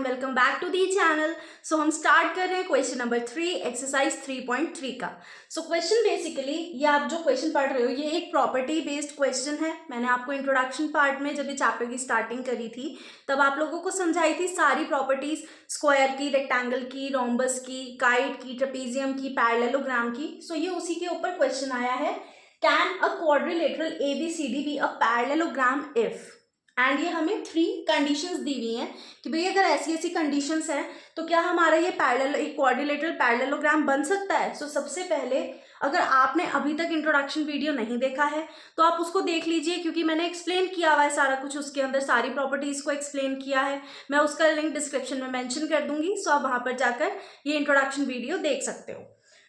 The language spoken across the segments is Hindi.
And welcome back to the channel. So हम स्टार्ट कर रहे हैं क्वेश्चन नंबर 3 एक्सरसाइज 3.3 का। सो क्वेश्चन बेसिकली ये आप जो क्वेश्चन पढ़ रहे हो ये एक प्रॉपर्टी बेस्ड क्वेश्चन है। मैंने आपको इंट्रोडक्शन पार्ट में जब ये चैप्टर की स्टार्टिंग करी थी तब आप लोगों को समझाई थी सारी प्रॉपर्टीज, स्क्वायर की, रेक्टेंगल की, रोम्बस की, काइट की, ट्रेपीजियम की, पैरेललोग्राम की। सो ये उसी के ऊपर क्वेश्चन आया है, can a quadrilateral ABCD be a parallelogram if, and ये हमें 3 कंडीशंस दी हुई हैं कि भाई अगर ऐसी ऐसी कंडीशंस हैं तो क्या हमारा ये पैरेलल एक क्वाड्रिलेटरल पैरेललोग्राम बन सकता है। सो सबसे पहले अगर आपने अभी तक इंट्रोडक्शन वीडियो नहीं देखा है तो आप उसको देख लीजिए, क्योंकि मैंने एक्सप्लेन किया हुआ है सारा कुछ, उसके अंदर सारी प्रॉपर्टीज को एक्सप्लेन किया है। मैं उसका लिंक डिस्क्रिप्शन में मेंशन कर दूंगी, सो आप वहां पर जाकर ये इंट्रोडक्शन वीडियो देख सकते हो।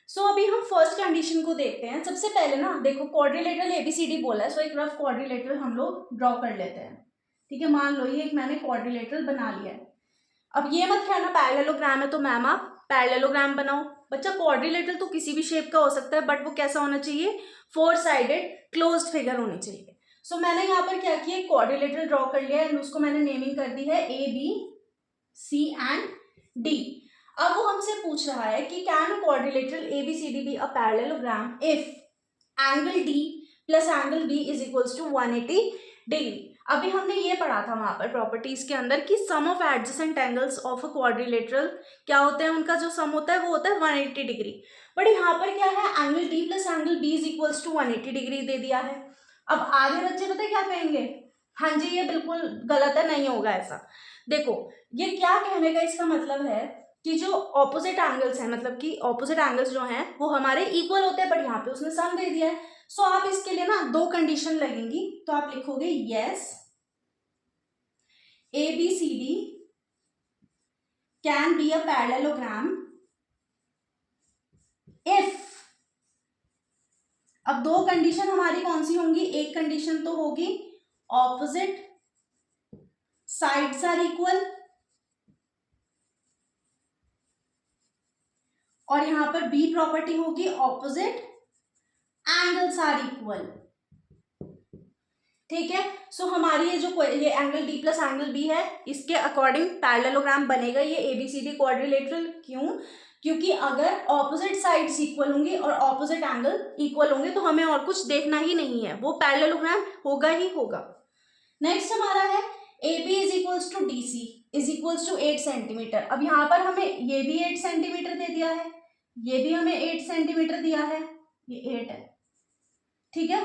सो अभी हम फर्स्ट कंडीशन को देखते हैं। सबसे पहले ना देखो, क्वाड्रिलेटरल ABCD बोला है, सो एक रफ क्वाड्रिलेटरल हम लोग ड्रॉ कर लेते हैं। ठीक है, मान लो ये एक मैंने क्वाड्रिलेटरल बना लिया है। अब ये मत कहना पैरेललोग्राम है तो मैम आप पैरेललोग्राम बनाओ। बच्चा क्वाड्रिलेटरल तो किसी भी शेप का हो सकता है, बट वो कैसा होना चाहिए, 4 साइडेड क्लोज्ड फिगर होनी चाहिए। सो मैंने यहाँ पर क्या किया, क्वाड्रिलेटरल ड्रॉ कर लिया एंड उसको मैंने नेमिंग कर दी है ABC एंड D। अब वो हमसे पूछ रहा है कि can quadrilateral ABCD be a parallelogram if angle D plus angle B is equals to 180 degree. अभी हमने ये पढ़ा था वहां पर प्रॉपर्टीज के अंदर कि sum of adjacent angles of a quadrilateral क्या होता है, उनका जो सम होता है वो होता है 180 डिग्री। बट यहाँ पर क्या है, angle D plus angle B is equals to 180 degree दे दिया है। अब आधे बच्चे पता है क्या कहेंगे, हाँ जी ये बिल्कुल गलत है, नहीं होगा ऐसा। देखो ये क्या कहने का इसका मतलब है कि जो ऑपोजिट एंगल्स हैं, मतलब कि ऑपोजिट एंगल्स जो हैं वो हमारे इक्वल होते हैं, बट यहाँ पे उसने सम दे दिया है। सो आप इसके लिए ना 2 कंडीशन लगेंगी, तो आप लिखोगे yes ABCD can be a parallelogram if. अब 2 कंडीशन हमारी कौन सी होंगी, एक कंडीशन तो होगी ऑपोजिट साइड्स आर इक्वल, और यहां पर बी प्रॉपर्टी होगी ऑपोजिट एंगल्स आर इक्वल। ठीक है, सो हमारी ये जो ये angle D plus angle B है इसके अकॉर्डिंग पैरेललोग्राम बनेगा ये ABCD क्वाड्रिलेटरल। क्यों, क्योंकि अगर ऑपोजिट साइड्स इक्वल होंगे और ऑपोजिट एंगल इक्वल होंगे तो हमें और कुछ देखना ही नहीं है, वो पैरेललोग्राम होगा ही होगा। नेक्स्ट हमारा है AB is equals to DC is equals to 8 centimetre. अब यहाँ पर हमें ये भी 8 सेंटीमीटर दे दिया है, ये भी हमें 8 सेंटीमीटर दिया है, ये 8 है। ठीक है,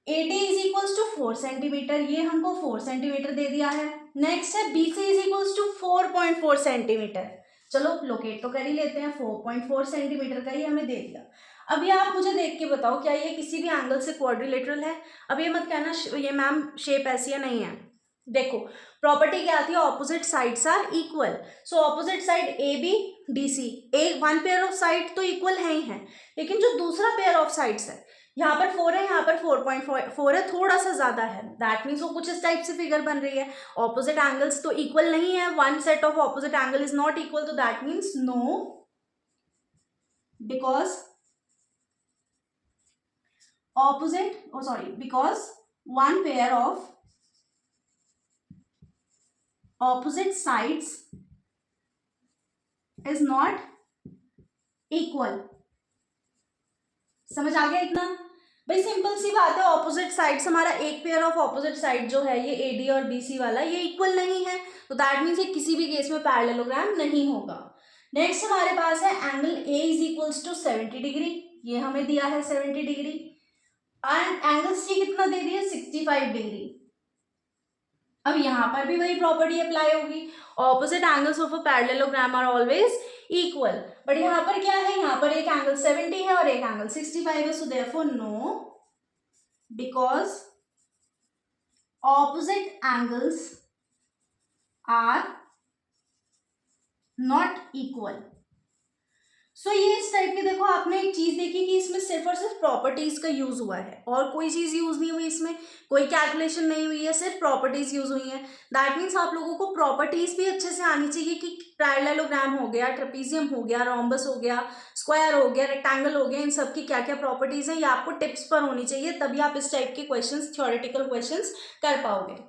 AD is equals to 4 centimetre, ये हमको 4 सेंटीमीटर दे दिया है। नेक्स्ट है BC is equals to 4.4 centimetre. चलो लोकेट तो कर ही लेते हैं, 4.4 सेंटीमीटर का ही हमें दे दिया। अभी आप मुझे देख के बताओ क्या ये किसी भी एंगल से क्वाड्रिलेटरल है। अब ये मत कहना ये मैम शेप ऐसी है, नहीं है। देखो प्रॉपर्टी क्या आती है, opposite sides are equal. So opposite side AB DC, एक 1 पेयर ऑफ साइड तो इक्वल है ही है, लेकिन जो दूसरा पेयर ऑफ साइड्स है यहाँ पर 4 है, यहाँ पर 4.4 है, थोड़ा सा ज्यादा है। दैट मीन्स वो कुछ इस टाइप से फिगर बन रही है। ऑपोजिट एंगल्स तो इक्वल नहीं है, one set of opposite angle is not equal, तो that means no, because opposite because one pair of opposite sides is not equal. समझ आ गया इतना? भाई सिंपल सी बात है, ऑपोजिट साइड्स, हमारा एक पेयर ऑफ ऑपोजिट साइड जो है ये AD और BC वाला ये इक्वल नहीं है, तो दैट मीन्स ये किसी भी केस में पैरेललोग्राम नहीं होगा। नेक्स्ट हमारे पास है angle A is equals to 70 degree, ये हमें दिया है 70 डिग्री, एंड एंगल C कितना दे दिया, 65 डिग्री। अब यहाँ पर भी वही प्रॉपर्टी अप्लाई होगी, opposite angles of a parallelogram are always equal. But यहाँ पर क्या है, यहाँ पर एक एंगल 70 है और एक एंगल 65 है, so therefore no, because opposite angles are not equal. So ये इस टाइप की, देखो आपने एक चीज देखी कि इसमें सिर्फ और सिर्फ प्रॉपर्टीज का यूज हुआ है और कोई चीज यूज नहीं हुई, इसमें कोई कैलकुलेशन नहीं हुई है, सिर्फ प्रॉपर्टीज यूज हुई है। दैट मीन्स आप लोगों को प्रॉपर्टीज भी अच्छे से आनी चाहिए कि पैरेललोग्राम हो गया, ट्रेपीजियम हो गया, रोम्बस हो गया, स्क्वायर हो गया, रेक्टेंगल हो गया, इन सब की क्या क्या प्रॉपर्टीज है ये आपको टिप्स पर होनी चाहिए, तभी आप इस टाइप के क्वेश्चंस, थ्योरेटिकल क्वेश्चंस कर पाओगे।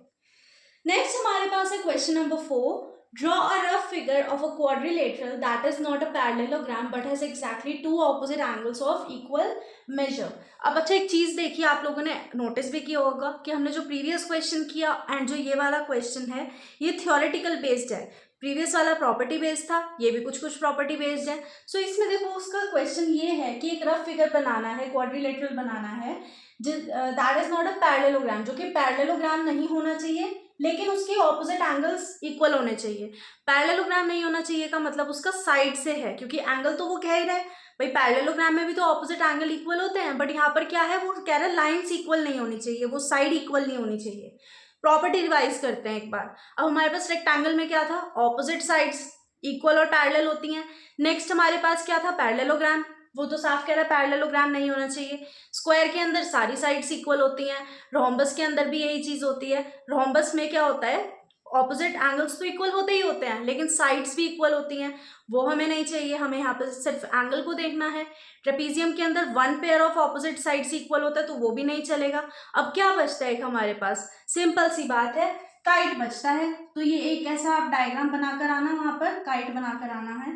नेक्स्ट हमारे पास है question number 4, Draw a rough figure of a quadrilateral that is not a parallelogram but has exactly two opposite angles of equal measure. अब अच्छा एक चीज देखिए, आप लोगों ने नोटिस भी किया होगा कि हमने जो प्रीवियस क्वेश्चन किया एंड जो ये वाला क्वेश्चन है ये थियोरेटिकल बेस्ड है। प्रीवियस वाला प्रॉपर्टी बेस्ड था, ये भी कुछ कुछ प्रॉपर्टी बेस्ड है। सो इसमें देखो उसका क्वेश्चन ये है कि एक रफ फिगर बनाना है, क्वाड्रिलेटरल बनाना है that is not a parallelogram, जो कि पैरेललोग्राम नहीं होना चाहिए लेकिन उसके ऑपोजिट एंगल्स इक्वल होने चाहिए। पैरेललोग्राम नहीं होना चाहिए का मतलब उसका साइड से है, क्योंकि एंगल तो वो कह ही रहा है भाई पैरेललोग्राम में भी तो ऑपोजिट एंगल इक्वल होते हैं, बट यहाँ पर क्या है वो कह रहा है लाइंस इक्वल नहीं होनी चाहिए, वो साइड इक्वल नहीं होनी चाहिए। प्रॉपर्टी रिवाइज करते हैं एक बार। अब हमारे पास रेक्टेंगल में क्या था, ऑपोजिट साइड्स इक्वल और पैरेलल होती हैं। नेक्स्ट हमारे पास क्या था, पैरेललोग्राम, वो तो साफ कह रहा है पैरेललोग्राम नहीं होना चाहिए। स्क्वायर के अंदर सारी साइड्स इक्वल होती हैं, रोम्बस के अंदर भी यही चीज होती है। रोम्बस में क्या होता है, ऑपोजिट एंगल्स तो इक्वल होते ही होते हैं लेकिन साइड्स भी इक्वल होती हैं, वो हमें नहीं चाहिए, हमें यहाँ पर सिर्फ एंगल को देखना है। ट्रेपीजियम के अंदर one pair of opposite sides equal होता है तो वो भी नहीं चलेगा। अब क्या बचता है एक हमारे पास, सिंपल सी बात है, काइट बचता है। तो ये एक ऐसा आप डायग्राम बनाकर आना, वहां पर काइट बनाकर आना है।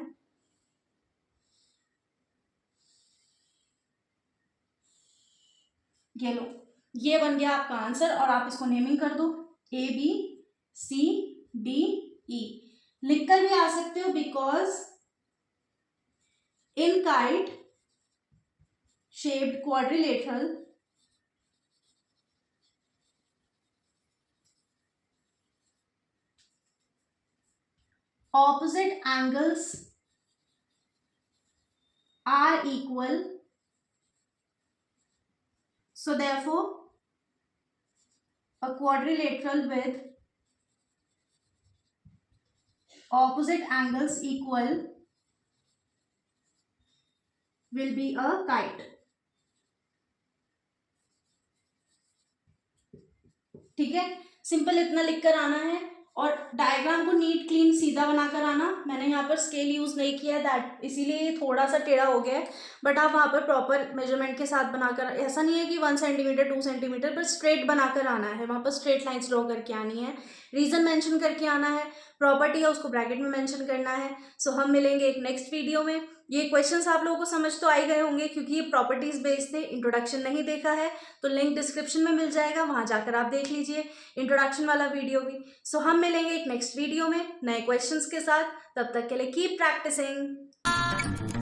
ये लो, ये बन गया आपका आंसर और आप इसको नेमिंग कर दो ABCDE। लिखकर भी आ सकते हो because in kite shaped quadrilateral opposite angles are equal, so therefore a quadrilateral with opposite angles equal will be a kite। ठीक है, सिंपल इतना लिखकर आना है और डायग्राम को नीट क्लीन सीधा बनाकर आना। मैंने यहाँ पर स्केल यूज नहीं किया है दैट, इसीलिए थोड़ा सा टेढ़ा हो गया है, बट आप वहाँ पर प्रॉपर मेजरमेंट के साथ बनाकर, ऐसा नहीं है कि 1 सेंटीमीटर 2 सेंटीमीटर, पर स्ट्रेट बनाकर आना है, वहाँ पर स्ट्रेट लाइन्स ड्रॉ करके आनी है, रीजन मेंशन करके आना है, प्रॉपर्टी है उसको ब्रैकेट में मेंशन करना है। सो हम मिलेंगे एक नेक्स्ट वीडियो में। ये क्वेश्चंस आप लोगों को समझ तो आ ही गए होंगे क्योंकि ये प्रॉपर्टीज बेस्ड थे, इंट्रोडक्शन नहीं देखा है तो लिंक डिस्क्रिप्शन में मिल जाएगा, वहां जाकर आप देख लीजिए इंट्रोडक्शन वाला वीडियो भी। सो हम मिलेंगे एक नेक्स्ट वीडियो में नए क्वेश्चंस के साथ, तब तक के लिए कीप प्रैक्टिसिंग।